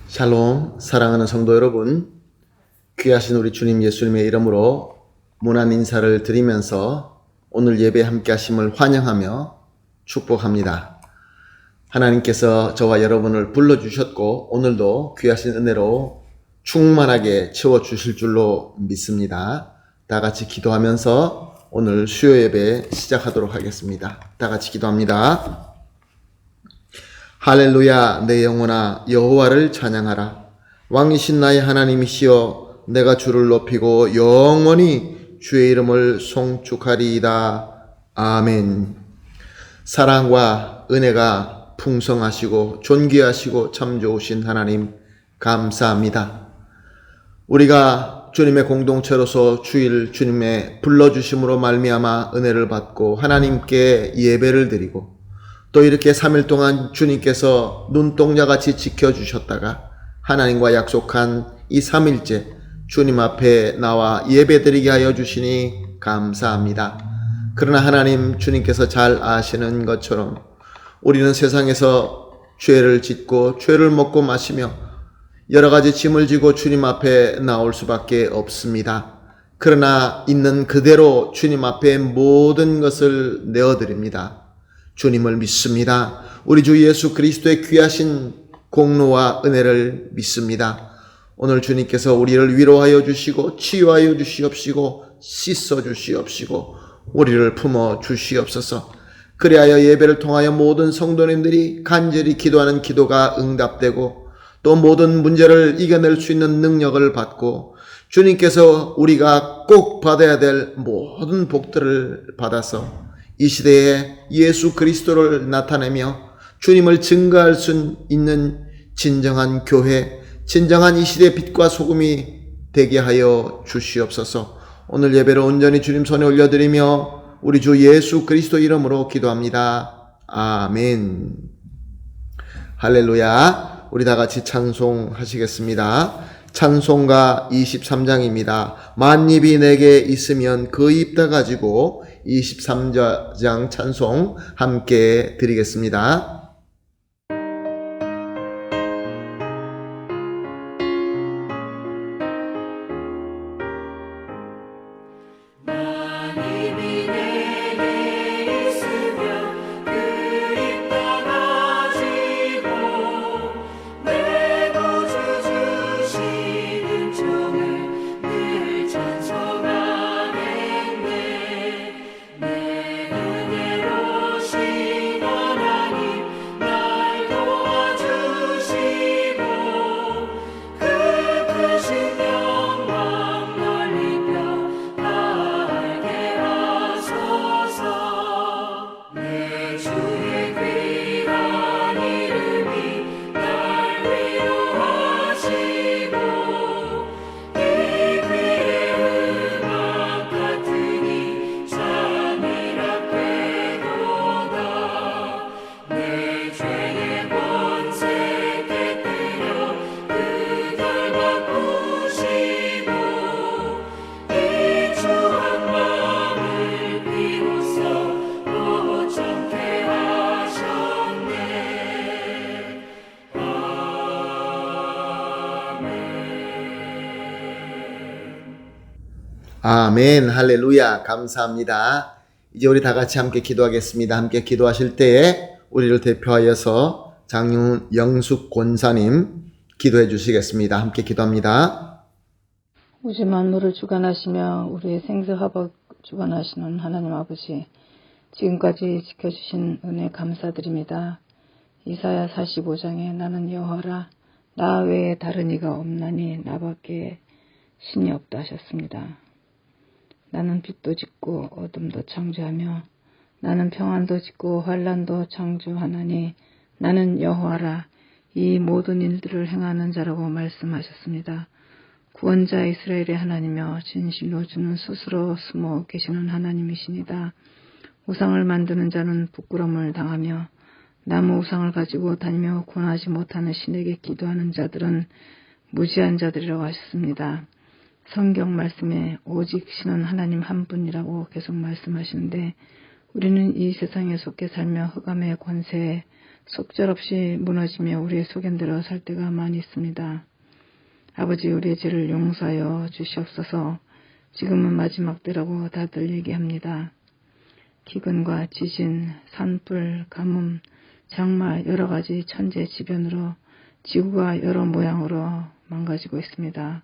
샬롬, 사랑하는 성도 여러분, 귀하신 우리 주님 예수님의 이름으로 문안 인사를 드리면서 오늘 예배 함께 하심을 환영하며 축복합니다. 하나님께서 저와 여러분을 불러주셨고 오늘도 귀하신 은혜로 충만하게 채워주실 줄로 믿습니다. 다 같이 기도하면서 오늘 수요 예배 시작하도록 하겠습니다. 다 같이 기도합니다. 할렐루야, 내 영혼아 여호와를 찬양하라. 왕이신 나의 하나님이시여, 내가 주를 높이고 영원히 주의 이름을 송축하리이다. 아멘. 사랑과 은혜가 풍성하시고 존귀하시고 참 좋으신 하나님 감사합니다. 우리가 주님의 공동체로서 주일 주님의 불러주심으로 말미암아 은혜를 받고 하나님께 예배를 드리고 또 이렇게 3일 동안 주님께서 눈동자같이 지켜주셨다가 하나님과 약속한 이 3일째 주님 앞에 나와 예배드리게 하여 주시니 감사합니다. 그러나 하나님, 주님께서 잘 아시는 것처럼 우리는 세상에서 죄를 짓고 죄를 먹고 마시며 여러 가지 짐을 지고 주님 앞에 나올 수밖에 없습니다. 그러나 있는 그대로 주님 앞에 모든 것을 내어드립니다. 주님을 믿습니다. 우리 주 예수 그리스도의 귀하신 공로와 은혜를 믿습니다. 오늘 주님께서 우리를 위로하여 주시고 치유하여 주시옵시고 씻어 주시옵시고 우리를 품어 주시옵소서. 그리하여 예배를 통하여 모든 성도님들이 간절히 기도하는 기도가 응답되고 또 모든 문제를 이겨낼 수 있는 능력을 받고 주님께서 우리가 꼭 받아야 될 모든 복들을 받아서 이 시대에 예수 그리스도를 나타내며 주님을 증거할 수 있는 진정한 교회, 진정한 이 시대의 빛과 소금이 되게 하여 주시옵소서. 오늘 예배를 온전히 주님 손에 올려드리며 우리 주 예수 그리스도 이름으로 기도합니다. 아멘. 할렐루야. 우리 다 같이 찬송하시겠습니다. 찬송가 23장입니다. 만입이 내게 있으면 그 입 다 가지고 23장 찬송 함께 드리겠습니다. 아멘. 할렐루야. 감사합니다. 이제 우리 다 같이 함께 기도하겠습니다. 함께 기도하실 때에 우리를 대표하여서 장영숙 권사님 기도해 주시겠습니다. 함께 기도합니다. 우주 만물을 주관하시며 우리의 생사화복 주관하시는 하나님 아버지, 지금까지 지켜주신 은혜 감사드립니다. 이사야 45장에 나는 여호와라, 나 외에 다른 이가 없나니 나밖에 신이 없다 하셨습니다. 나는 빛도 짓고 어둠도 창조하며 나는 평안도 짓고 환난도 창조하나니 나는 여호와라, 이 모든 일들을 행하는 자라고 말씀하셨습니다. 구원자 이스라엘의 하나님이며 진실로 주는 스스로 숨어 계시는 하나님이시니다. 우상을 만드는 자는 부끄러움을 당하며 나무 우상을 가지고 다니며 구원하지 못하는 신에게 기도하는 자들은 무지한 자들이라고 하셨습니다. 성경 말씀에 오직 신은 하나님 한 분이라고 계속 말씀하시는데 우리는 이 세상에 속해 살며 흑암의 권세에 속절없이 무너지며 우리의 속엔 들어 살 때가 많이 있습니다. 아버지, 우리의 죄를 용서하여 주시옵소서. 지금은 마지막 때라고 다들 얘기합니다. 기근과 지진, 산불, 가뭄, 장마 여러 가지 천재지변으로 지구가 여러 모양으로 망가지고 있습니다.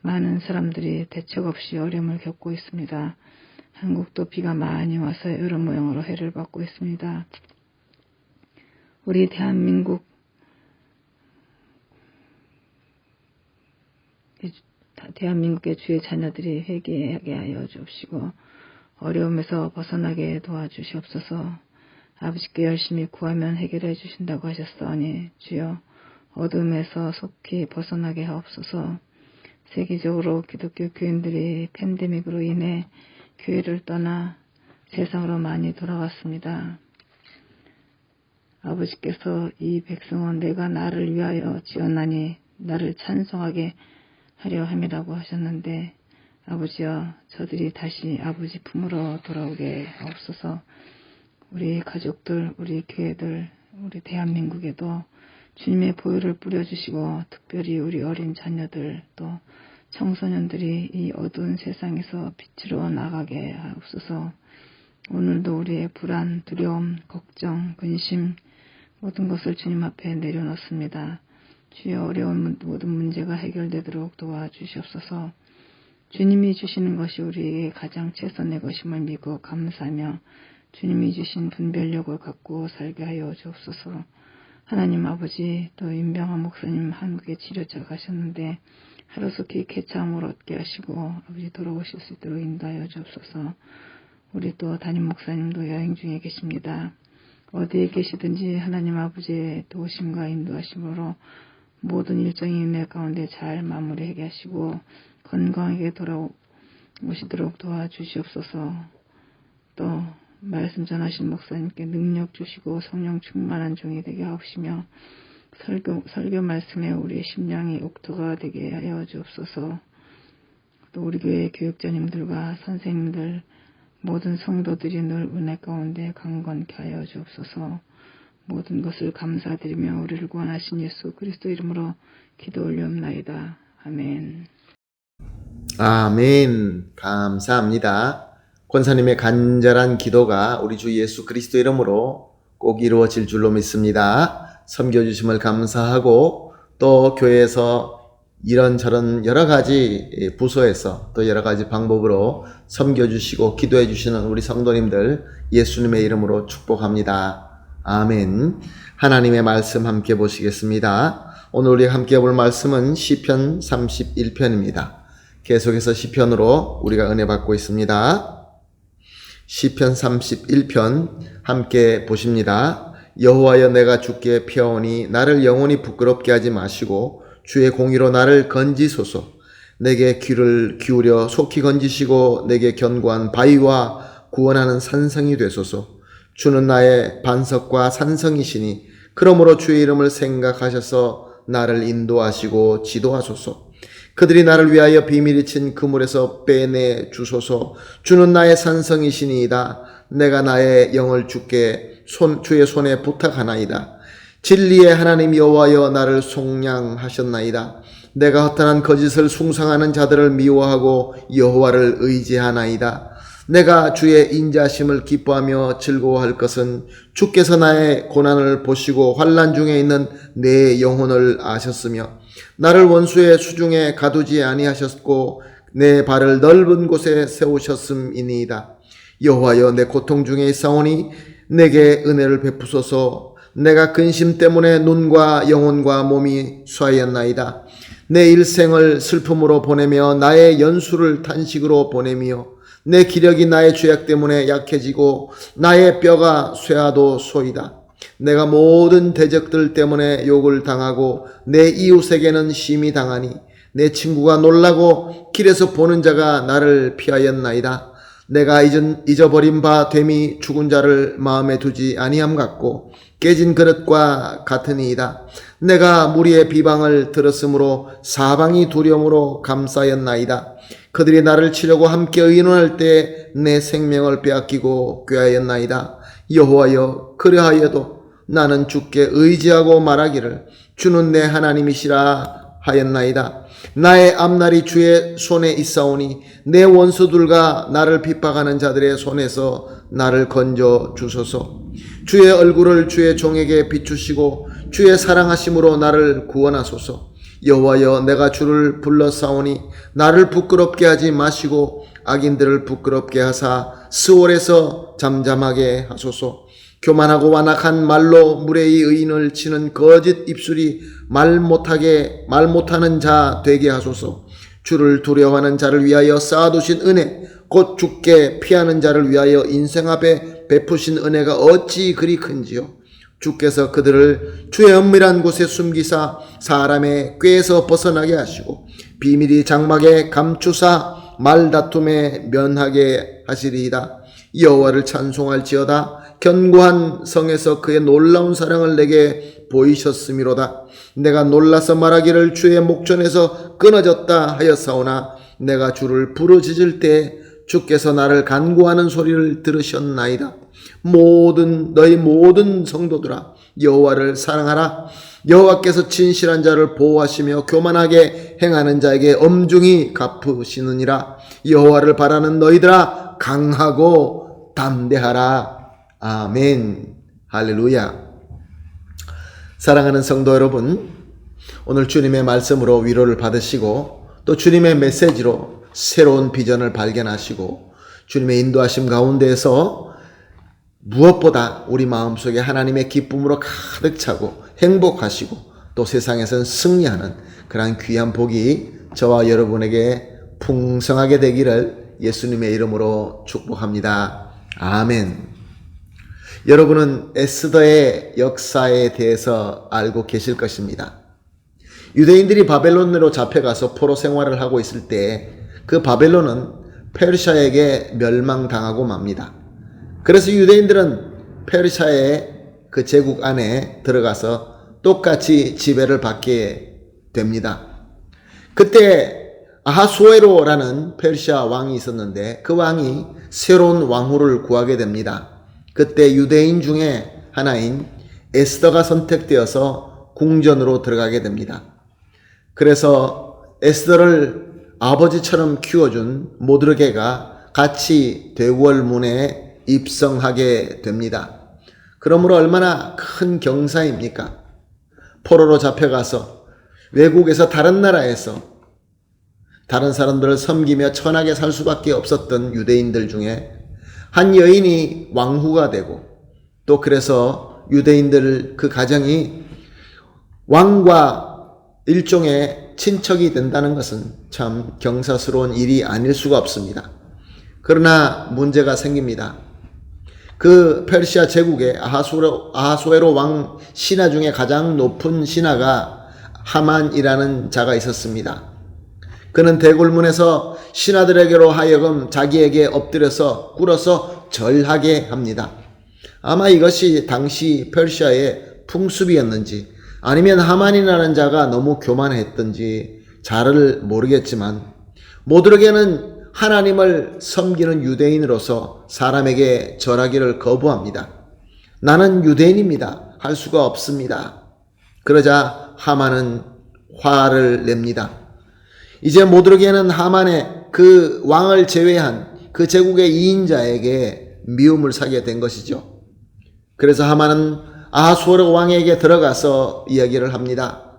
많은 사람들이 대책 없이 어려움을 겪고 있습니다. 한국도 비가 많이 와서 여러 모양으로 해를 받고 있습니다. 우리 대한민국의 주의 자녀들이 회개하게 하여 주옵시고 어려움에서 벗어나게 도와주시옵소서. 아버지께 열심히 구하면 해결해 주신다고 하셨사오니 주여 어둠에서 속히 벗어나게 하옵소서. 세계적으로 기독교 교인들이 팬데믹으로 인해 교회를 떠나 세상으로 많이 돌아갔습니다. 아버지께서 이 백성은 내가 나를 위하여 지었나니 나를 찬송하게 하려 함이라고 하셨는데 아버지여, 저들이 다시 아버지 품으로 돌아오게 하옵소서. 우리 가족들, 우리 교회들, 우리 대한민국에도 주님의 보혈을 뿌려주시고 특별히 우리 어린 자녀들 또 청소년들이 이 어두운 세상에서 빛으로 나가게 하옵소서. 오늘도 우리의 불안, 두려움, 걱정, 근심 모든 것을 주님 앞에 내려놓습니다. 주여 어려운 모든 문제가 해결되도록 도와주시옵소서. 주님이 주시는 것이 우리에게 가장 최선의 것임을 믿고 감사하며 주님이 주신 분별력을 갖고 살게 하여 주옵소서. 하나님 아버지, 또 임병환 목사님 한국에 치료자 가셨는데 하루속히 쾌차함을 얻게 하시고 아버지 돌아오실 수 있도록 인도하여 주옵소서. 우리 또 담임 목사님도 여행 중에 계십니다. 어디에 계시든지 하나님 아버지의 도우심과 인도하심으로 모든 일정이 은혜 가운데 잘 마무리하게 하시고 건강하게 돌아오시도록 도와주시옵소서. 또 말씀 전하신 목사님께 능력 주시고 성령 충만한 종이 되게 하옵시며 설교 말씀에 우리의 심령이 옥토가 되게 하여 주옵소서. 또 우리 교회 교육자님들과 선생님들 모든 성도들이 늘 은혜 가운데 강건케 하여 주옵소서. 모든 것을 감사드리며 우리를 구원하신 예수 그리스도 이름으로 기도 올리옵나이다. 아멘. 아멘. 감사합니다. 권사님의 간절한 기도가 우리 주 예수 그리스도 이름으로 꼭 이루어질 줄로 믿습니다. 섬겨주심을 감사하고 또 교회에서 이런저런 여러 가지 부서에서 또 여러 가지 방법으로 섬겨주시고 기도해 주시는 우리 성도님들 예수님의 이름으로 축복합니다. 아멘. 하나님의 말씀 함께 보시겠습니다. 오늘 우리가 함께 볼 말씀은 시편 31편입니다. 계속해서 시편으로 우리가 은혜 받고 있습니다. 시편 31편 함께 보십니다. 여호와여, 내가 주께 피하오니 나를 영원히 부끄럽게 하지 마시고 주의 공의로 나를 건지소서. 내게 귀를 기울여 속히 건지시고 내게 견고한 바위와 구원하는 산성이 되소서. 주는 나의 반석과 산성이시니 그러므로 주의 이름을 생각하셔서 나를 인도하시고 지도하소서. 그들이 나를 위하여 비밀이 친 그물에서 빼내 주소서. 주는 나의 산성이시니이다. 내가 나의 영을 주께 주의 손에 부탁하나이다. 진리의 하나님 여호와여, 나를 속량하셨나이다. 내가 허탄한 거짓을 숭상하는 자들을 미워하고 여호와를 의지하나이다. 내가 주의 인자심을 기뻐하며 즐거워할 것은 주께서 나의 고난을 보시고 환난 중에 있는 내 영혼을 아셨으며 나를 원수의 수중에 가두지 아니하셨고 내 발을 넓은 곳에 세우셨음이니이다. 여호와여, 내 고통 중에 있사오니 내게 은혜를 베푸소서. 내가 근심 때문에 눈과 영혼과 몸이 쇠하였나이다. 내 일생을 슬픔으로 보내며 나의 연수를 탄식으로 보내며 내 기력이 나의 죄악 때문에 약해지고 나의 뼈가 쇠하도 소이다. 내가 모든 대적들 때문에 욕을 당하고 내 이웃에게는 심히 당하니 내 친구가 놀라고 길에서 보는 자가 나를 피하였나이다. 내가 잊어버린 바 됨이 죽은 자를 마음에 두지 아니함 같고 깨진 그릇과 같으니이다. 내가 무리의 비방을 들었으므로 사방이 두려움으로 감싸였나이다. 그들이 나를 치려고 함께 의논할 때 내 생명을 빼앗기고 꾀하였나이다. 여호와여, 그리하여도 나는 주께 의지하고 말하기를 주는 내 하나님이시라 하였나이다. 나의 앞날이 주의 손에 있사오니 내 원수들과 나를 핍박하는 자들의 손에서 나를 건져 주소서. 주의 얼굴을 주의 종에게 비추시고 주의 사랑하심으로 나를 구원하소서. 여호와여, 내가 주를 불러싸오니 나를 부끄럽게 하지 마시고 악인들을 부끄럽게 하사 스올에서 잠잠하게 하소서. 교만하고 완악한 말로 무례히 의인을 치는 거짓 입술이 말 못하는 자 되게 하소서. 주를 두려워하는 자를 위하여 쌓아두신 은혜, 곧 주께 피하는 자를 위하여 인생 앞에 베푸신 은혜가 어찌 그리 큰지요. 주께서 그들을 주의 은밀한 곳에 숨기사 사람의 꾀에서 벗어나게 하시고 비밀이 장막에 감추사 말다툼에 면하게 하시리이다. 여호와를 찬송할지어다. 견고한 성에서 그의 놀라운 사랑을 내게 보이셨음이로다. 내가 놀라서 말하기를 주의 목전에서 끊어졌다 하였사오나 내가 주를 부르짖을 때 주께서 나를 간구하는 소리를 들으셨나이다. 너희 모든 성도들아, 여호와를 사랑하라. 여호와께서 진실한 자를 보호하시며 교만하게 행하는 자에게 엄중히 갚으시느니라. 여호와를 바라는 너희들아, 강하고 담대하라. 아멘. 할렐루야. 사랑하는 성도 여러분, 오늘 주님의 말씀으로 위로를 받으시고 또 주님의 메시지로 새로운 비전을 발견하시고 주님의 인도하심 가운데에서 무엇보다 우리 마음속에 하나님의 기쁨으로 가득 차고 행복하시고 또 세상에선 승리하는 그러한 귀한 복이 저와 여러분에게 풍성하게 되기를 예수님의 이름으로 축복합니다. 아멘. 여러분은 에스더의 역사에 대해서 알고 계실 것입니다. 유대인들이 바벨론으로 잡혀가서 포로 생활을 하고 있을 때 그 바벨론은 페르시아에게 멸망당하고 맙니다. 그래서 유대인들은 페르시아의 그 제국 안에 들어가서 똑같이 지배를 받게 됩니다. 그때 아하수에로라는 페르시아 왕이 있었는데 그 왕이 새로운 왕후를 구하게 됩니다. 그때 유대인 중에 하나인 에스더가 선택되어서 궁전으로 들어가게 됩니다. 그래서 에스더를 아버지처럼 키워준 모드르게가 같이 대궐문에 입성하게 됩니다. 그러므로 얼마나 큰 경사입니까? 포로로 잡혀가서 외국에서 다른 나라에서 다른 사람들을 섬기며 천하게 살 수밖에 없었던 유대인들 중에 한 여인이 왕후가 되고 또 그래서 유대인들 그 가정이 왕과 일종의 친척이 된다는 것은 참 경사스러운 일이 아닐 수가 없습니다. 그러나 문제가 생깁니다. 그 페르시아 제국의 아하수에로 왕 신하 중에 가장 높은 신하가 하만이라는 자가 있었습니다. 그는 대궐문에서 신하들에게로 하여금 자기에게 엎드려서 꿇어서 절하게 합니다. 아마 이것이 당시 페르시아의 풍습이었는지 아니면 하만이라는 자가 너무 교만했던지 잘을 모르겠지만 모드르게는 하나님을 섬기는 유대인으로서 사람에게 절하기를 거부합니다. 나는 유대인입니다. 할 수가 없습니다. 그러자 하만은 화를 냅니다. 이제 모드르게는 하만의 그 왕을 제외한 그 제국의 2인자에게 미움을 사게 된 것이죠. 그래서 하만은 아하수에로 왕에게 들어가서 이야기를 합니다.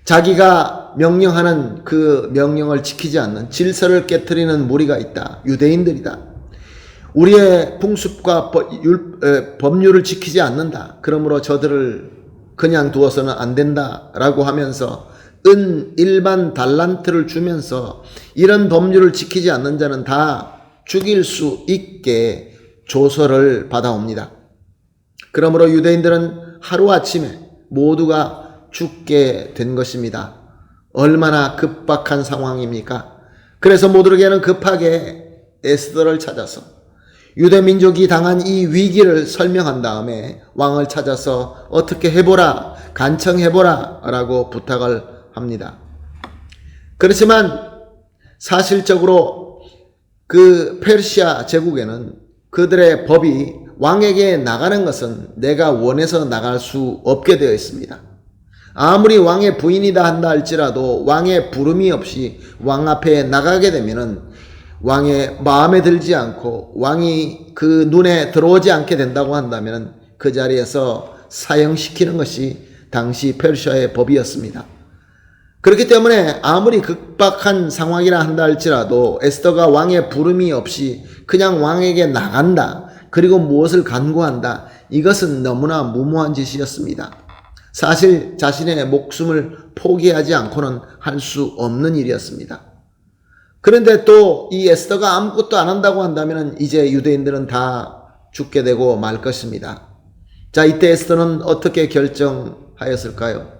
자기가 명령하는 그 명령을 지키지 않는 질서를 깨트리는 무리가 있다. 유대인들이다. 우리의 풍습과 법률을 지키지 않는다. 그러므로 저들을 그냥 두어서는 안 된다라고 하면서 은 1만 달란트를 주면서 이런 법률을 지키지 않는 자는 다 죽일 수 있게 조서를 받아옵니다. 그러므로 유대인들은 하루아침에 모두가 죽게 된 것입니다. 얼마나 급박한 상황입니까? 그래서 모드르게는 급하게 에스더를 찾아서 유대 민족이 당한 이 위기를 설명한 다음에 왕을 찾아서 어떻게 해보라, 간청해보라 라고 부탁을 합니다. 그렇지만 사실적으로 그 페르시아 제국에는 그들의 법이 왕에게 나가는 것은 내가 원해서 나갈 수 없게 되어 있습니다. 아무리 왕의 부인이다 한다 할지라도 왕의 부름이 없이 왕 앞에 나가게 되면은 왕의 마음에 들지 않고 왕이 그 눈에 들어오지 않게 된다고 한다면 그 자리에서 사형시키는 것이 당시 페르시아의 법이었습니다. 그렇기 때문에 아무리 급박한 상황이라 한다 할지라도 에스더가 왕의 부름이 없이 그냥 왕에게 나간다. 그리고 무엇을 간구한다. 이것은 너무나 무모한 짓이었습니다. 사실 자신의 목숨을 포기하지 않고는 할 수 없는 일이었습니다. 그런데 또 이 에스더가 아무것도 안 한다고 한다면 이제 유대인들은 다 죽게 되고 말 것입니다. 자, 이때 에스더는 어떻게 결정하였을까요?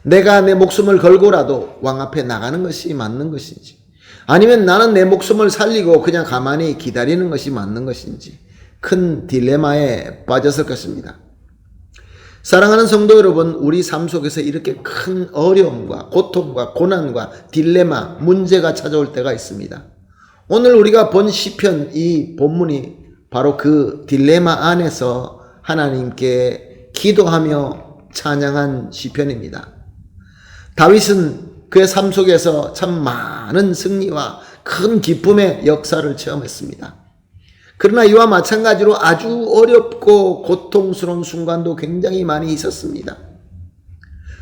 내가 내 목숨을 걸고라도 왕 앞에 나가는 것이 맞는 것인지, 아니면 나는 내 목숨을 살리고 그냥 가만히 기다리는 것이 맞는 것인지 큰 딜레마에 빠졌을 것입니다. 사랑하는 성도 여러분, 우리 삶 속에서 이렇게 큰 어려움과 고통과 고난과 딜레마, 문제가 찾아올 때가 있습니다. 오늘 우리가 본 시편, 이 본문이 바로 그 딜레마 안에서 하나님께 기도하며 찬양한 시편입니다. 다윗은 그의 삶 속에서 참 많은 승리와 큰 기쁨의 역사를 체험했습니다. 그러나 이와 마찬가지로 아주 어렵고 고통스러운 순간도 굉장히 많이 있었습니다.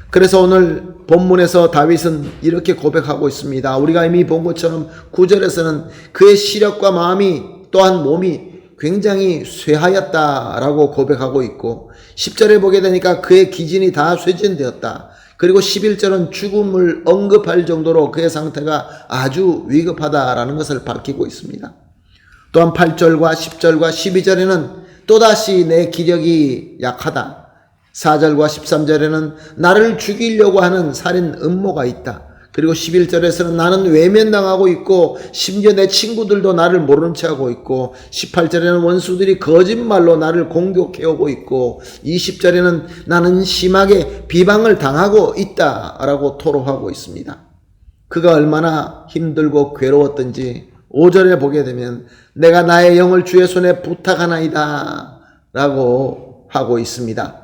그래서 오늘 본문에서 다윗은 이렇게 고백하고 있습니다. 우리가 이미 본 것처럼 9절에서는 그의 시력과 마음이 또한 몸이 굉장히 쇠하였다라고 고백하고 있고, 10절에 보게 되니까 그의 기진이 다 쇠진되었다. 그리고 11절은 죽음을 언급할 정도로 그의 상태가 아주 위급하다라는 것을 밝히고 있습니다. 또한 8절과 10절과 12절에는 또다시 내 기력이 약하다. 4절과 13절에는 나를 죽이려고 하는 살인 음모가 있다. 그리고 11절에서는 나는 외면당하고 있고 심지어 내 친구들도 나를 모른 채 하고 있고, 18절에는 원수들이 거짓말로 나를 공격해오고 있고, 20절에는 나는 심하게 비방을 당하고 있다라고 토로하고 있습니다. 그가 얼마나 힘들고 괴로웠던지 5절에 보게 되면 내가 나의 영을 주의 손에 부탁하나이다 라고 하고 있습니다.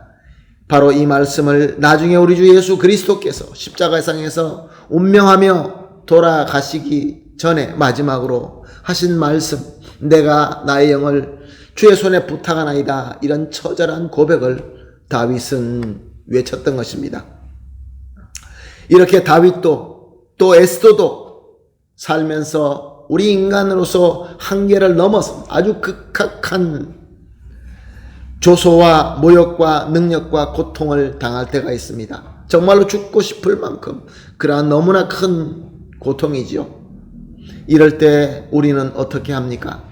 바로 이 말씀을 나중에 우리 주 예수 그리스도께서 십자가상에서 운명하며 돌아가시기 전에 마지막으로 하신 말씀, 내가 나의 영을 주의 손에 부탁하나이다, 이런 처절한 고백을 다윗은 외쳤던 것입니다. 이렇게 다윗도 또 에스더도 살면서 우리 인간으로서 한계를 넘어서 아주 극악한 조소와 모욕과 능력과 고통을 당할 때가 있습니다. 정말로 죽고 싶을 만큼 그러한 너무나 큰 고통이지요. 이럴 때 우리는 어떻게 합니까?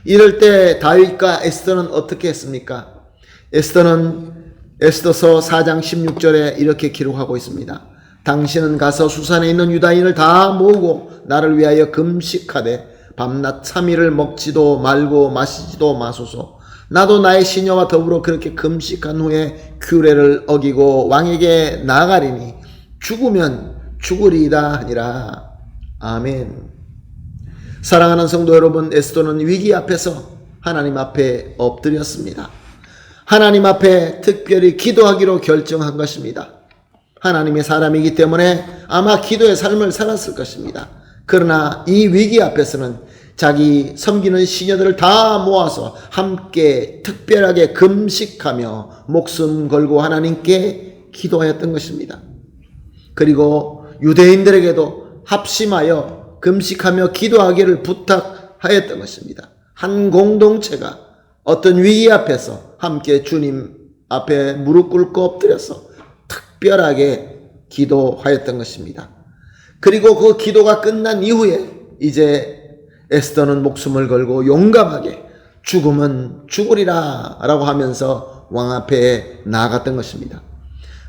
이럴 때 다윗과 에스더는 어떻게 했습니까? 에스더는 에스더서 4장 16절에 이렇게 기록하고 있습니다. 당신은 가서 수산에 있는 유다인을 다 모으고 나를 위하여 금식하되 밤낮 3일을 먹지도 말고 마시지도 마소서. 나도 나의 시녀와 더불어 그렇게 금식한 후에 규례를 어기고 왕에게 나아가리니 죽으면 죽으리이다 하니라. 아멘. 사랑하는 성도 여러분, 에스더는 위기 앞에서 하나님 앞에 엎드렸습니다. 하나님 앞에 특별히 기도하기로 결정한 것입니다. 하나님의 사람이기 때문에 아마 기도의 삶을 살았을 것입니다. 그러나 이 위기 앞에서는 자기 섬기는 시녀들을 다 모아서 함께 특별하게 금식하며 목숨 걸고 하나님께 기도하였던 것입니다. 그리고 유대인들에게도 합심하여 금식하며 기도하기를 부탁하였던 것입니다. 한 공동체가 어떤 위기 앞에서 함께 주님 앞에 무릎 꿇고 엎드려서 특별하게 기도하였던 것입니다. 그리고 그 기도가 끝난 이후에 이제 에스더는 목숨을 걸고 용감하게 죽으면 죽으리라 라고 하면서 왕 앞에 나아갔던 것입니다.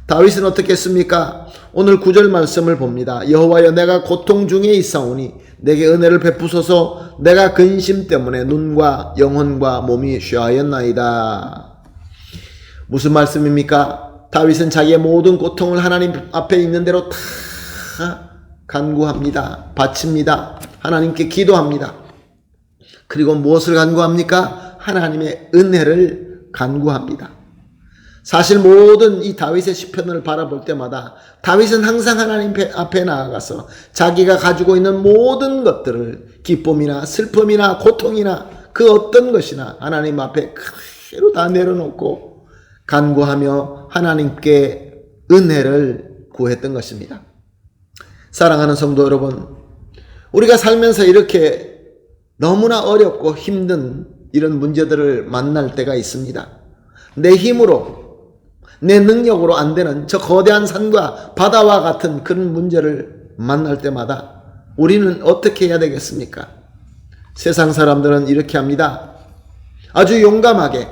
다윗은 어떻게 했습니까? 오늘 9절 말씀을 봅니다. 여호와여, 내가 고통 중에 있사오니 내게 은혜를 베푸소서. 내가 근심 때문에 눈과 영혼과 몸이 쇠하였나이다. 무슨 말씀입니까? 다윗은 자기의 모든 고통을 하나님 앞에 있는 대로 다 간구합니다. 바칩니다. 하나님께 기도합니다. 그리고 무엇을 간구합니까? 하나님의 은혜를 간구합니다. 사실 모든 이 다윗의 시편을 바라볼 때마다 다윗은 항상 하나님 앞에 나아가서 자기가 가지고 있는 모든 것들을 기쁨이나 슬픔이나 고통이나 그 어떤 것이나 하나님 앞에 그대로 다 내려놓고 간구하며 하나님께 은혜를 구했던 것입니다. 사랑하는 성도 여러분, 우리가 살면서 이렇게 너무나 어렵고 힘든 이런 문제들을 만날 때가 있습니다. 내 힘으로 내 능력으로 안 되는 저 거대한 산과 바다와 같은 그런 문제를 만날 때마다 우리는 어떻게 해야 되겠습니까? 세상 사람들은 이렇게 합니다. 아주 용감하게,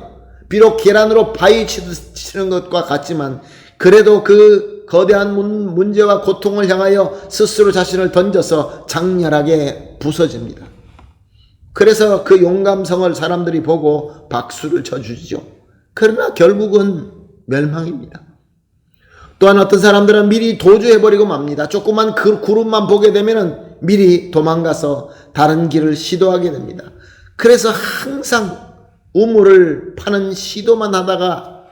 비록 계란으로 바위 치는 것과 같지만 그래도 그 거대한 문제와 고통을 향하여 스스로 자신을 던져서 장렬하게 부서집니다. 그래서 그 용감성을 사람들이 보고 박수를 쳐주죠. 그러나 결국은 멸망입니다. 또한 어떤 사람들은 미리 도주해버리고 맙니다. 조그만 그 구름만 보게 되면 미리 도망가서 다른 길을 시도하게 됩니다. 그래서 항상 우물을 파는 시도만 하다가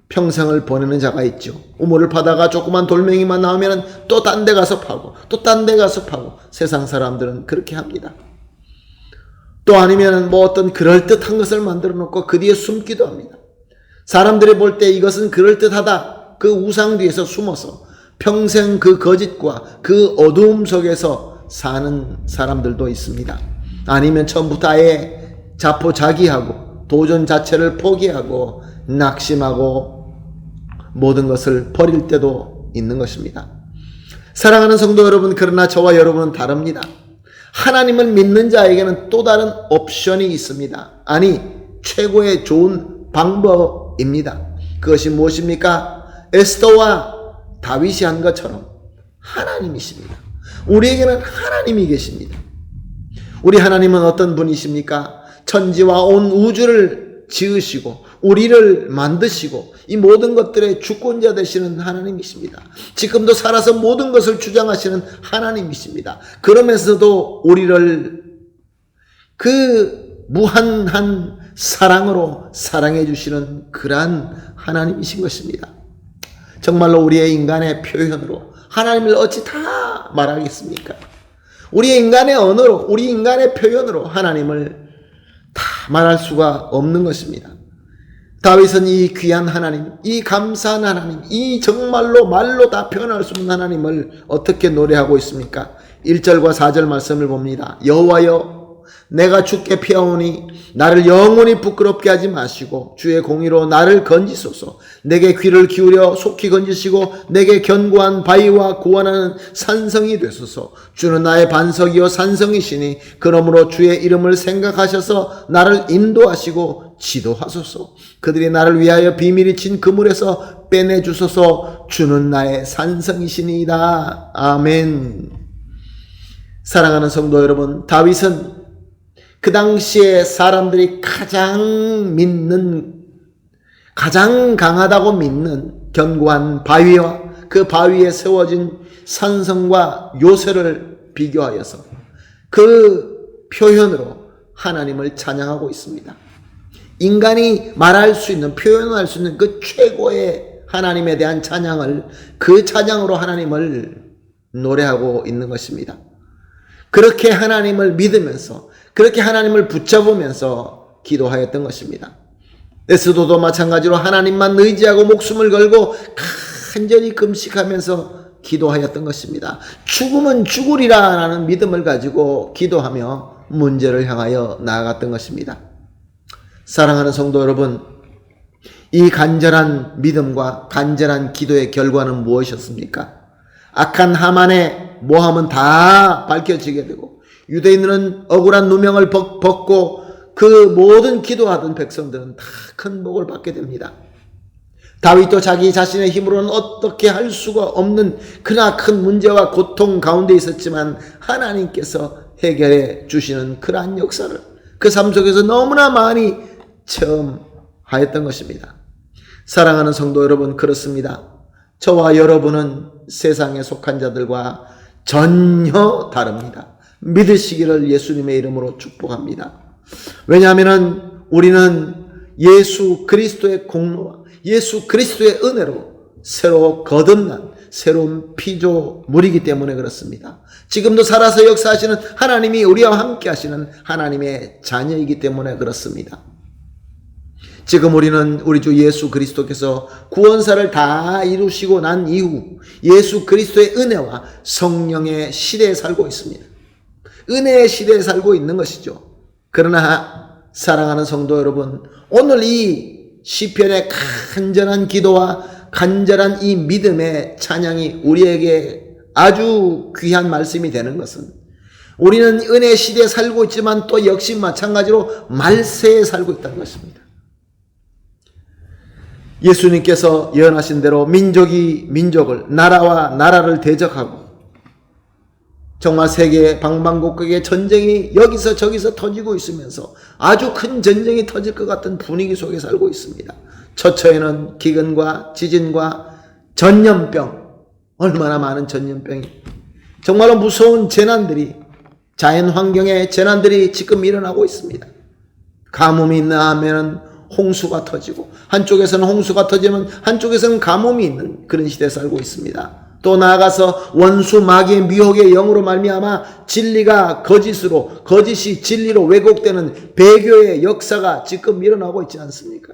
평생을 보내는 자가 있죠. 우물을 파다가 조그만 돌멩이만 나오면 또 딴 데 가서 파고 또 딴 데 가서 파고 세상 사람들은 그렇게 합니다. 또 아니면 뭐 어떤 그럴듯한 것을 만들어 놓고 그 뒤에 숨기도 합니다. 사람들이 볼 때 이것은 그럴듯하다. 그 우상 뒤에서 숨어서 평생 그 거짓과 그 어두움 속에서 사는 사람들도 있습니다. 아니면 처음부터 아예 자포자기하고 도전 자체를 포기하고 낙심하고 모든 것을 버릴 때도 있는 것입니다. 사랑하는 성도 여러분, 그러나 저와 여러분은 다릅니다. 하나님을 믿는 자에게는 또 다른 옵션이 있습니다. 아니, 최고의 좋은 방법입니다. 그것이 무엇입니까? 에스더와 다윗이 한 것처럼 하나님이십니다. 우리에게는 하나님이 계십니다. 우리 하나님은 어떤 분이십니까? 천지와 온 우주를 지으시고 우리를 만드시고 이 모든 것들의 주권자 되시는 하나님이십니다. 지금도 살아서 모든 것을 주장하시는 하나님이십니다. 그러면서도 우리를 그 무한한 사랑으로 사랑해 주시는 그러한 하나님이신 것입니다. 정말로 우리의 인간의 표현으로 하나님을 어찌 다 말하겠습니까? 우리의 인간의 언어로, 우리 인간의 표현으로 하나님을 다 말할 수가 없는 것입니다. 다윗은 이 귀한 하나님, 이 감사한 하나님, 이 정말로 말로 다 표현할 수 없는 하나님을 어떻게 노래하고 있습니까? 1절과 4절 말씀을 봅니다. 여호와여, 내가 주께 피하오니 나를 영원히 부끄럽게 하지 마시고 주의 공의로 나를 건지소서. 내게 귀를 기울여 속히 건지시고 내게 견고한 바위와 구원하는 산성이 되소서. 주는 나의 반석이요 산성이시니 그러므로 주의 이름을 생각하셔서 나를 인도하시고 지도하소서. 그들이 나를 위하여 비밀이 친 그물에서 빼내주소서. 주는 나의 산성이시니이다. 아멘. 사랑하는 성도 여러분, 다윗은 그 당시에 사람들이 가장 강하다고 믿는 견고한 바위와 그 바위에 세워진 산성과 요새를 비교하여서 그 표현으로 하나님을 찬양하고 있습니다. 인간이 말할 수 있는, 표현할 수 있는 그 최고의 하나님에 대한 찬양을, 그 찬양으로 하나님을 노래하고 있는 것입니다. 그렇게 하나님을 믿으면서, 그렇게 하나님을 붙잡으면서 기도하였던 것입니다. 에스더도 마찬가지로 하나님만 의지하고 목숨을 걸고 간절히 금식하면서 기도하였던 것입니다. 죽으면 죽으리라 라는 믿음을 가지고 기도하며 문제를 향하여 나아갔던 것입니다. 사랑하는 성도 여러분, 이 간절한 믿음과 간절한 기도의 결과는 무엇이었습니까? 악한 하만의 모함은 다 밝혀지게 되고 유대인들은 억울한 누명을 벗고 그 모든 기도하던 백성들은 다 큰 복을 받게 됩니다. 다윗도 자기 자신의 힘으로는 어떻게 할 수가 없는 그러나 큰 문제와 고통 가운데 있었지만 하나님께서 해결해 주시는 그러한 역사를 그 삶 속에서 너무나 많이 체험하였던 것입니다. 사랑하는 성도 여러분, 그렇습니다. 저와 여러분은 세상에 속한 자들과 전혀 다릅니다. 믿으시기를 예수님의 이름으로 축복합니다. 왜냐하면 우리는 예수 그리스도의 공로와 예수 그리스도의 은혜로 새로 거듭난 새로운 피조물이기 때문에 그렇습니다. 지금도 살아서 역사하시는 하나님이 우리와 함께 하시는 하나님의 자녀이기 때문에 그렇습니다. 지금 우리는 우리 주 예수 그리스도께서 구원사를 다 이루시고 난 이후 예수 그리스도의 은혜와 성령의 시대에 살고 있습니다. 은혜의 시대에 살고 있는 것이죠. 그러나 사랑하는 성도 여러분, 오늘 이 시편의 간절한 기도와 간절한 이 믿음의 찬양이 우리에게 아주 귀한 말씀이 되는 것은, 우리는 은혜의 시대에 살고 있지만 또 역시 마찬가지로 말세에 살고 있다는 것입니다. 예수님께서 예언하신 대로 민족이 민족을, 나라와 나라를 대적하고 정말 세계 방방곡곡에 전쟁이 여기서 저기서 터지고 있으면서 아주 큰 전쟁이 터질 것 같은 분위기 속에 살고 있습니다. 처처에는 기근과 지진과 전염병, 얼마나 많은 전염병이, 정말로 무서운 재난들이, 자연 환경의 재난들이 지금 일어나고 있습니다. 가뭄이 있나 하면 홍수가 터지고, 한쪽에서는 홍수가 터지면 한쪽에서는 가뭄이 있는 그런 시대에 살고 있습니다. 또 나아가서 원수 마귀의 미혹의 영으로 말미암아 진리가 거짓으로, 거짓이 진리로 왜곡되는 배교의 역사가 지금 일어나고 있지 않습니까?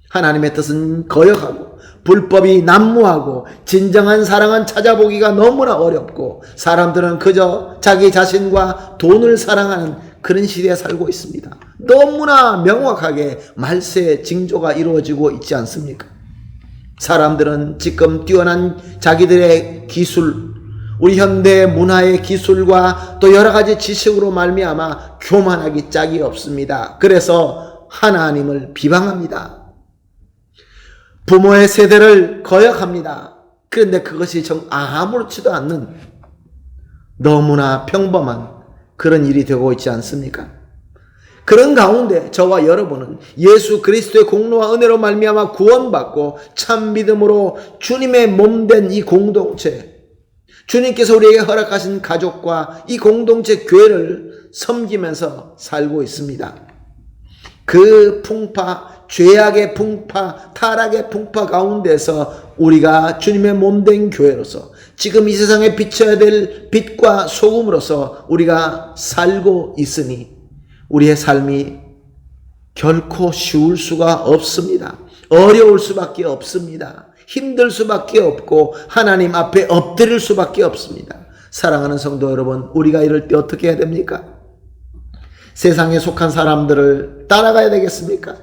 하나님의 뜻은 거역하고 불법이 난무하고 진정한 사랑은 찾아보기가 너무나 어렵고 사람들은 그저 자기 자신과 돈을 사랑하는 그런 시대에 살고 있습니다. 너무나 명확하게 말세의 징조가 이루어지고 있지 않습니까? 사람들은 지금 뛰어난 자기들의 기술, 우리 현대 문화의 기술과 또 여러 가지 지식으로 말미암아 교만하기 짝이 없습니다. 그래서 하나님을 비방합니다. 부모의 세대를 거역합니다. 그런데 그것이 아무렇지도 않는 너무나 평범한 그런 일이 되고 있지 않습니까? 그런 가운데 저와 여러분은 예수 그리스도의 공로와 은혜로 말미암아 구원받고 참 믿음으로 주님의 몸된 이 공동체, 주님께서 우리에게 허락하신 가족과 이 공동체 교회를 섬기면서 살고 있습니다. 그 풍파, 죄악의 풍파, 타락의 풍파 가운데서 우리가 주님의 몸된 교회로서 지금 이 세상에 비춰야 될 빛과 소금으로서 우리가 살고 있으니 우리의 삶이 결코 쉬울 수가 없습니다. 어려울 수밖에 없습니다. 힘들 수밖에 없고 하나님 앞에 엎드릴 수밖에 없습니다. 사랑하는 성도 여러분, 우리가 이럴 때 어떻게 해야 됩니까? 세상에 속한 사람들을 따라가야 되겠습니까?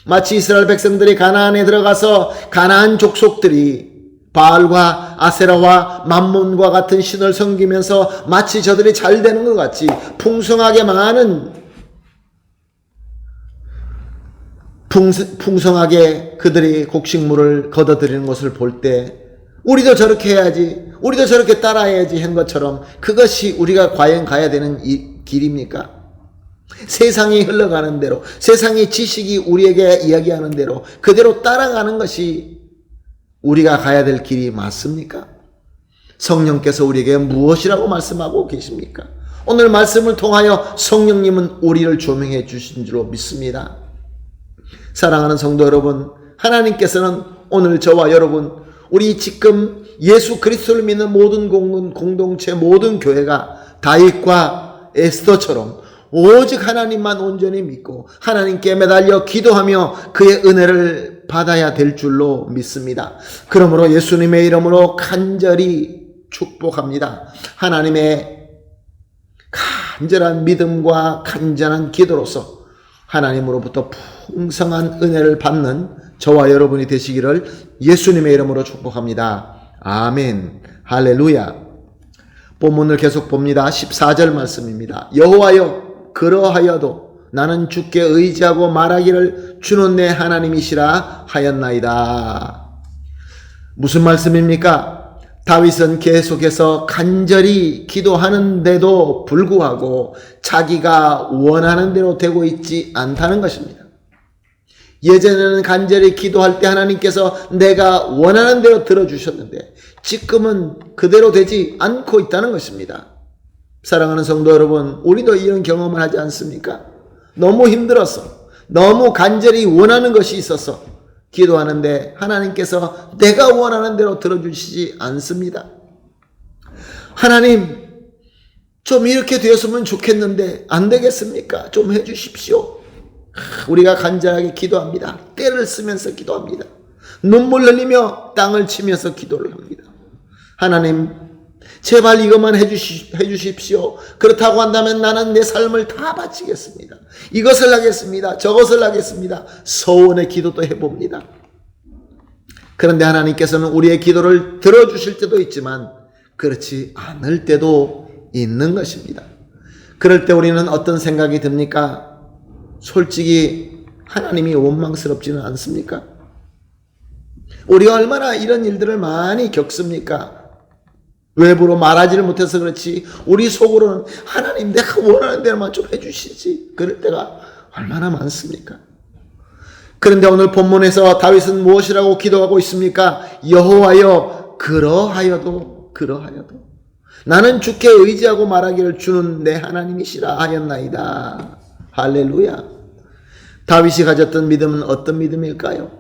마치 이스라엘 백성들이 가나안에 들어가서 가나안 족속들이 바알과 아세라와 맘몬과 같은 신을 섬기면서 마치 저들이 잘 되는 것 같이 풍성하게 많은 풍성하게 그들이 곡식물을 걷어들이는 것을 볼 때 우리도 저렇게 해야지, 우리도 저렇게 따라해야지 한 것처럼 그것이 우리가 과연 가야 되는 이 길입니까? 세상이 흘러가는 대로, 세상의 지식이 우리에게 이야기하는 대로 그대로 따라가는 것이 우리가 가야 될 길이 맞습니까? 성령께서 우리에게 무엇이라고 말씀하고 계십니까? 오늘 말씀을 통하여 성령님은 우리를 조명해 주신 줄로 믿습니다. 사랑하는 성도 여러분, 하나님께서는 오늘 저와 여러분, 우리 지금 예수 그리스도를 믿는 모든 공동체, 모든 교회가 다윗과 에스더처럼 오직 하나님만 온전히 믿고 하나님께 매달려 기도하며 그의 은혜를 받아야 될 줄로 믿습니다. 그러므로 예수님의 이름으로 간절히 축복합니다. 하나님의 간절한 믿음과 간절한 기도로서 하나님으로부터 풍성한 은혜를 받는 저와 여러분이 되시기를 예수님의 이름으로 축복합니다. 아멘. 할렐루야. 본문을 계속 봅니다. 14절 말씀입니다. 여호와여, 그러하여도 나는 주께 의지하고 말하기를 주는 내 하나님이시라 하였나이다. 무슨 말씀입니까? 다윗은 계속해서 간절히 기도하는데도 불구하고 자기가 원하는 대로 되고 있지 않다는 것입니다. 예전에는 간절히 기도할 때 하나님께서 내가 원하는 대로 들어주셨는데 지금은 그대로 되지 않고 있다는 것입니다. 사랑하는 성도 여러분, 우리도 이런 경험을 하지 않습니까? 너무 힘들어서, 너무 간절히 원하는 것이 있어서 기도하는데 하나님께서 내가 원하는 대로 들어주시지 않습니다. 하나님, 좀 이렇게 되었으면 좋겠는데 안 되겠습니까? 좀 해주십시오. 우리가 간절하게 기도합니다. 때를 쓰면서 기도합니다. 눈물 흘리며 땅을 치면서 기도를 합니다. 하나님, 제발 이것만 해주십시오. 그렇다고 한다면 나는 내 삶을 다 바치겠습니다. 이것을 하겠습니다. 저것을 하겠습니다. 서원의 기도도 해봅니다. 그런데 하나님께서는 우리의 기도를 들어주실 때도 있지만 그렇지 않을 때도 있는 것입니다. 그럴 때 우리는 어떤 생각이 듭니까? 솔직히 하나님이 원망스럽지는 않습니까? 우리가 얼마나 이런 일들을 많이 겪습니까? 외부로 말하지를 못해서 그렇지 우리 속으로는 하나님, 내가 원하는 대로만 좀 해주시지, 그럴 때가 얼마나 많습니까? 그런데 오늘 본문에서 다윗은 무엇이라고 기도하고 있습니까? 여호와여, 그러하여도 나는 주께 의지하고 말하기를 주는 내 하나님이시라 하였나이다. 할렐루야. 다윗이 가졌던 믿음은 어떤 믿음일까요?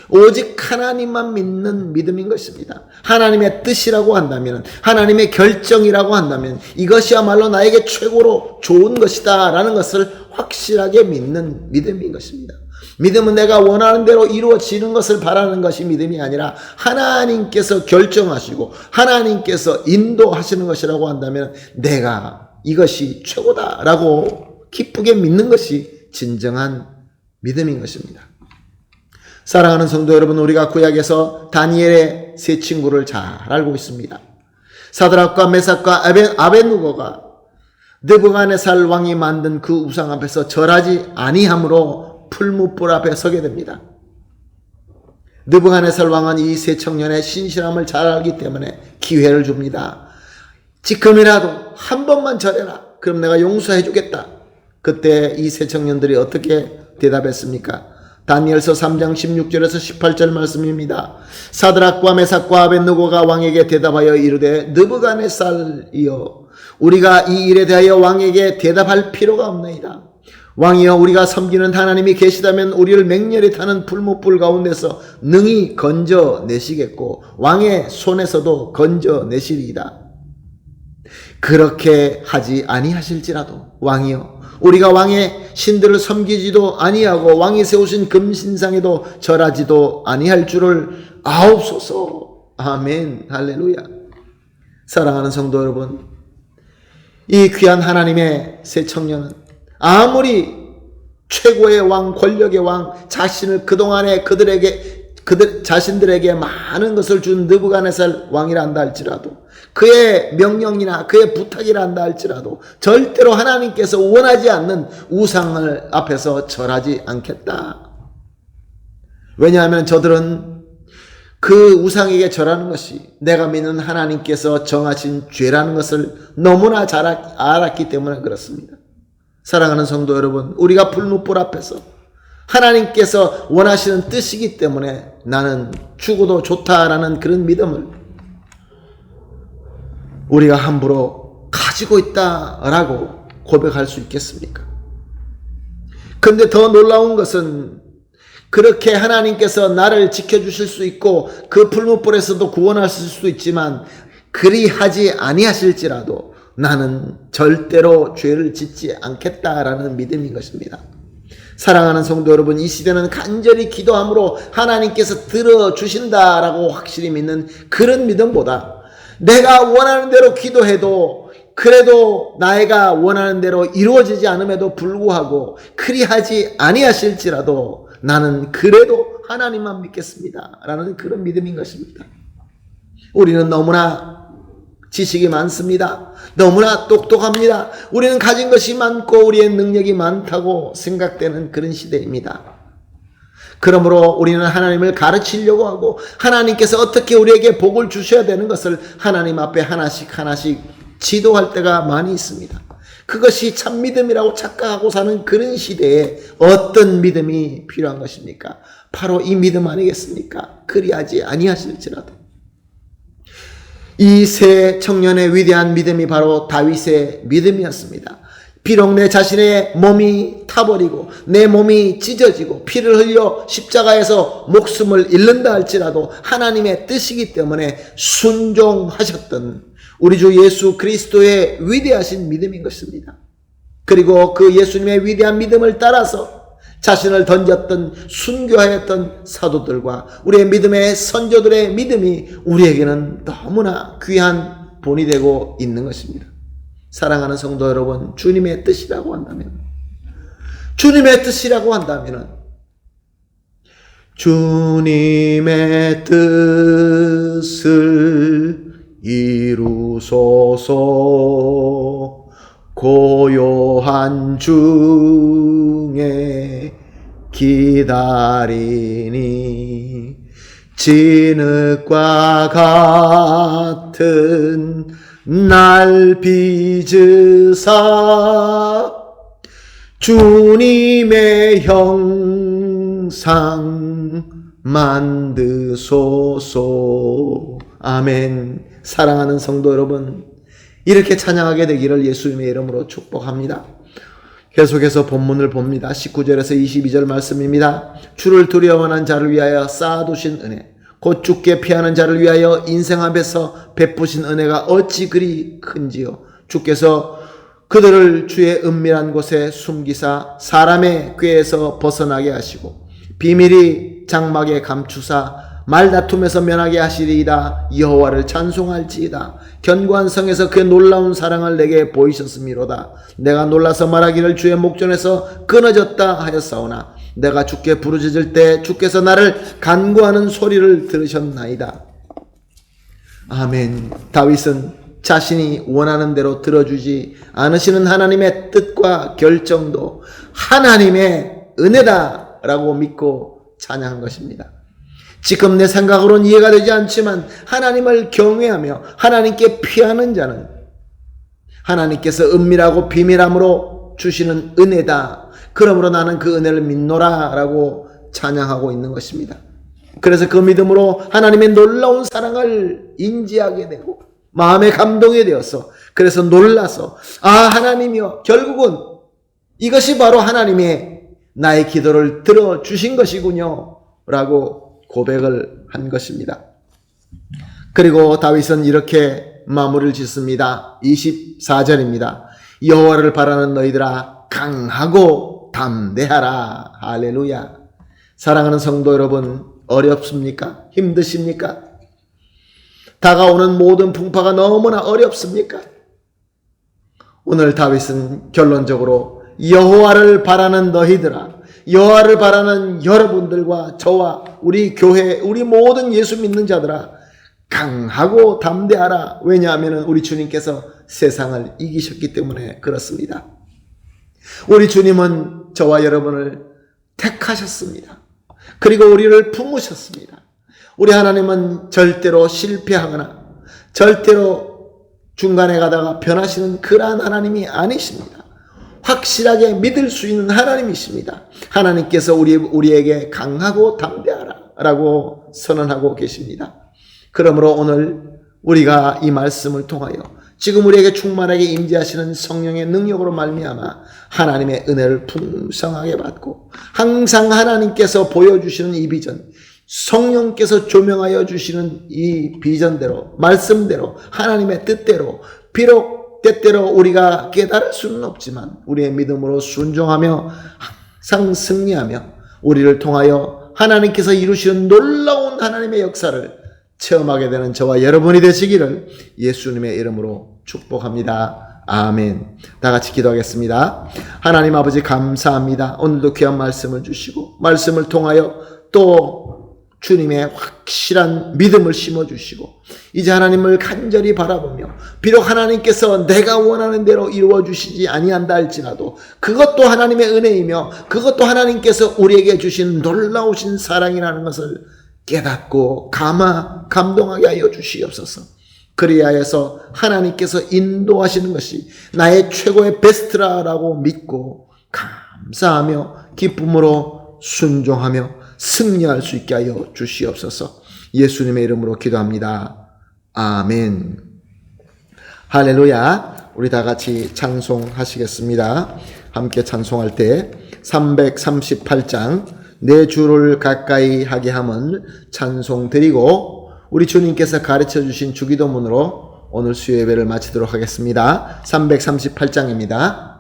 오직 하나님만 믿는 믿음인 것입니다. 하나님의 뜻이라고 한다면, 하나님의 결정이라고 한다면 이것이야말로 나에게 최고로 좋은 것이다 라는 것을 확실하게 믿는 믿음인 것입니다. 믿음은 내가 원하는 대로 이루어지는 것을 바라는 것이 믿음이 아니라 하나님께서 결정하시고 하나님께서 인도하시는 것이라고 한다면 내가 이것이 최고다라고 기쁘게 믿는 것이 진정한 믿음인 것입니다. 사랑하는 성도 여러분, 우리가 구약에서 다니엘의 세 친구를 잘 알고 있습니다. 사드락과 메삭과 아벤누고가 느부갓네살 왕이 만든 그 우상 앞에서 절하지 아니함으로 풀무불 앞에 서게 됩니다. 느부갓네살 왕은 이 세 청년의 신실함을 잘 알기 때문에 기회를 줍니다. 지금이라도 한 번만 절해라. 그럼 내가 용서해 주겠다. 그때 이 세 청년들이 어떻게 대답했습니까? 다니엘서 3장 16절에서 18절 말씀입니다. 사드락과 메삭과 아벤누고가 왕에게 대답하여 이르되 느부갓네살이여, 우리가 이 일에 대하여 왕에게 대답할 필요가 없나이다. 왕이여, 우리가 섬기는 하나님이 계시다면 우리를 맹렬히 타는 불못불 가운데서 능히 건져내시겠고 왕의 손에서도 건져내시리이다. 그렇게 하지 아니하실지라도 왕이여, 우리가 왕의 신들을 섬기지도 아니하고 왕이 세우신 금신상에도 절하지도 아니할 줄을 아옵소서. 아멘. 할렐루야. 사랑하는 성도 여러분, 이 귀한 하나님의 새 청년은 아무리 최고의 왕, 권력의 왕, 자신을 그동안에 자신들에게 많은 것을 준 느부갓네살 왕이라 한다 할지라도, 그의 명령이나 그의 부탁이라 한다 할지라도 절대로 하나님께서 원하지 않는 우상을 앞에서 절하지 않겠다. 왜냐하면 저들은 그 우상에게 절하는 것이 내가 믿는 하나님께서 정하신 죄라는 것을 너무나 잘 알았기 때문에 그렇습니다. 사랑하는 성도 여러분, 우리가 불무불 앞에서 하나님께서 원하시는 뜻이기 때문에 나는 죽어도 좋다라는 그런 믿음을 우리가 함부로 가지고 있다라고 고백할 수 있겠습니까? 그런데 더 놀라운 것은 그렇게 하나님께서 나를 지켜주실 수 있고 그 불무불에서도 구원하실 수도 있지만 그리하지 아니하실지라도 나는 절대로 죄를 짓지 않겠다라는 믿음인 것입니다. 사랑하는 성도 여러분, 이 시대는 간절히 기도함으로 하나님께서 들어주신다라고 확실히 믿는 그런 믿음보다 내가 원하는 대로 기도해도 그래도 나이가 원하는 대로 이루어지지 않음에도 불구하고 그리하지 아니하실지라도 나는 그래도 하나님만 믿겠습니다 라는 그런 믿음인 것입니다. 우리는 너무나 지식이 많습니다. 너무나 똑똑합니다. 우리는 가진 것이 많고 우리의 능력이 많다고 생각되는 그런 시대입니다. 그러므로 우리는 하나님을 가르치려고 하고 하나님께서 어떻게 우리에게 복을 주셔야 되는 것을 하나님 앞에 하나씩 지도할 때가 많이 있습니다. 그것이 참 믿음이라고 착각하고 사는 그런 시대에 어떤 믿음이 필요한 것입니까? 바로 이 믿음 아니겠습니까? 그리하지 아니하실지라도. 이 세 청년의 위대한 믿음이 바로 다윗의 믿음이었습니다. 비록 내 자신의 몸이 타버리고 내 몸이 찢어지고 피를 흘려 십자가에서 목숨을 잃는다 할지라도 하나님의 뜻이기 때문에 순종하셨던 우리 주 예수 그리스도의 위대하신 믿음인 것입니다. 그리고 그 예수님의 위대한 믿음을 따라서 자신을 던졌던 순교하였던 사도들과 우리의 믿음의 선조들의 믿음이 우리에게는 너무나 귀한 본이 되고 있는 것입니다. 사랑하는 성도 여러분, 주님의 뜻이라고 한다면 주님의 뜻을 이루소서. 고요한 중에 기다리니 진흙과 같은 날 빚으사 주님의 형상 만드소서. 아멘. 사랑하는 성도 여러분, 이렇게 찬양하게 되기를 예수님의 이름으로 축복합니다. 계속해서 본문을 봅니다. 19절에서 22절 말씀입니다. 주를 두려워하는 자를 위하여 쌓아두신 은혜, 곧 주께 피하는 자를 위하여 인생 앞에서 베푸신 은혜가 어찌 그리 큰지요. 주께서 그들을 주의 은밀한 곳에 숨기사 사람의 꾀에서 벗어나게 하시고 비밀이 장막에 감추사 말다툼에서 면하게 하시리이다. 여호와를 찬송할지이다. 견고한 성에서 그 놀라운 사랑을 내게 보이셨음이로다. 내가 놀라서 말하기를 주의 목전에서 끊어졌다 하였사오나 내가 주께 부르짖을 때 주께서 나를 간구하는 소리를 들으셨나이다. 아멘. 다윗은 자신이 원하는 대로 들어주지 않으시는 하나님의 뜻과 결정도 하나님의 은혜다라고 믿고 찬양한 것입니다. 지금 내 생각으로는 이해가 되지 않지만 하나님을 경외하며 하나님께 피하는 자는 하나님께서 은밀하고 비밀함으로 주시는 은혜다. 그러므로 나는 그 은혜를 믿노라 라고 찬양하고 있는 것입니다. 그래서 그 믿음으로 하나님의 놀라운 사랑을 인지하게 되고 마음에 감동이 되어서 그래서 놀라서 하나님이여, 결국은 이것이 바로 하나님의 나의 기도를 들어주신 것이군요 라고 고백을 한 것입니다. 그리고 다윗은 이렇게 마무리를 짓습니다. 24절입니다. 여호와를 바라는 너희들아 강하고 담대하라. 할렐루야. 사랑하는 성도 여러분, 어렵습니까? 힘드십니까? 다가오는 모든 풍파가 너무나 어렵습니까? 오늘 다윗은 결론적으로 여호와를 바라는 너희들아, 여호와를 바라는 여러분들과 저와 우리 교회, 우리 모든 예수 믿는 자들아 강하고 담대하라. 왜냐하면 우리 주님께서 세상을 이기셨기 때문에 그렇습니다. 우리 주님은 저와 여러분을 택하셨습니다. 그리고 우리를 품으셨습니다. 우리 하나님은 절대로 실패하거나 절대로 중간에 가다가 변하시는 그러한 하나님이 아니십니다. 확실하게 믿을 수 있는 하나님이십니다. 하나님께서 우리에게 강하고 담대하라 라고 선언하고 계십니다. 그러므로 오늘 우리가 이 말씀을 통하여 지금 우리에게 충만하게 임재하시는 성령의 능력으로 말미암아 하나님의 은혜를 풍성하게 받고 항상 하나님께서 보여주시는 이 비전, 성령께서 조명하여 주시는 이 비전대로, 말씀대로, 하나님의 뜻대로, 비록 때때로 우리가 깨달을 수는 없지만 우리의 믿음으로 순종하며 항상 승리하며 우리를 통하여 하나님께서 이루시는 놀라운 하나님의 역사를 체험하게 되는 저와 여러분이 되시기를 예수님의 이름으로 축복합니다. 아멘. 다 같이 기도하겠습니다. 하나님 아버지 감사합니다. 오늘도 귀한 말씀을 주시고 말씀을 통하여 또 주님의 확실한 믿음을 심어주시고 이제 하나님을 간절히 바라보며 비록 하나님께서 내가 원하는 대로 이루어주시지 아니한다 할지라도 그것도 하나님의 은혜이며 그것도 하나님께서 우리에게 주신 놀라우신 사랑이라는 것을 깨닫고 감동하게 하여 주시옵소서. 그리하여서 하나님께서 인도하시는 것이 나의 최고의 베스트라고 믿고 감사하며 기쁨으로 순종하며 승리할 수 있게 하여 주시옵소서. 예수님의 이름으로 기도합니다. 아멘. 할렐루야. 우리 다 같이 찬송하시겠습니다. 함께 찬송할 때 338장 내 주를 가까이 하게 함은 찬송 드리고 우리 주님께서 가르쳐 주신 주기도문으로 오늘 수요 예배를 마치도록 하겠습니다. 338장입니다.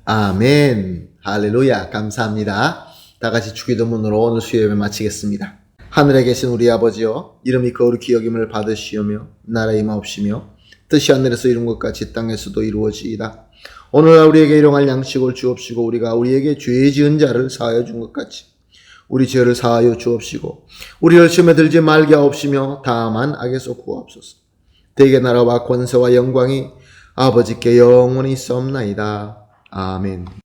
아멘. 할렐루야. 감사합니다. 다 같이 주기도문으로 오늘 수요 예배 마치겠습니다. 하늘에 계신 우리 아버지여, 이름이 거룩히 여김을 받으시오며 나라의 임하옵시며 뜻이 하늘에서 이룬 것 같이 땅에서도 이루어지이다. 오늘날 우리에게 일용할 양식을 주옵시고 우리가 우리에게 죄 지은 자를 사하여 준 것 같이 우리 죄를 사하여 주옵시고 우리를 시험에 들지 말게 하옵시며 다만 악에서 구하옵소서. 대개 나라와 권세와 영광이 아버지께 영원히 있사옵나이다. 아멘.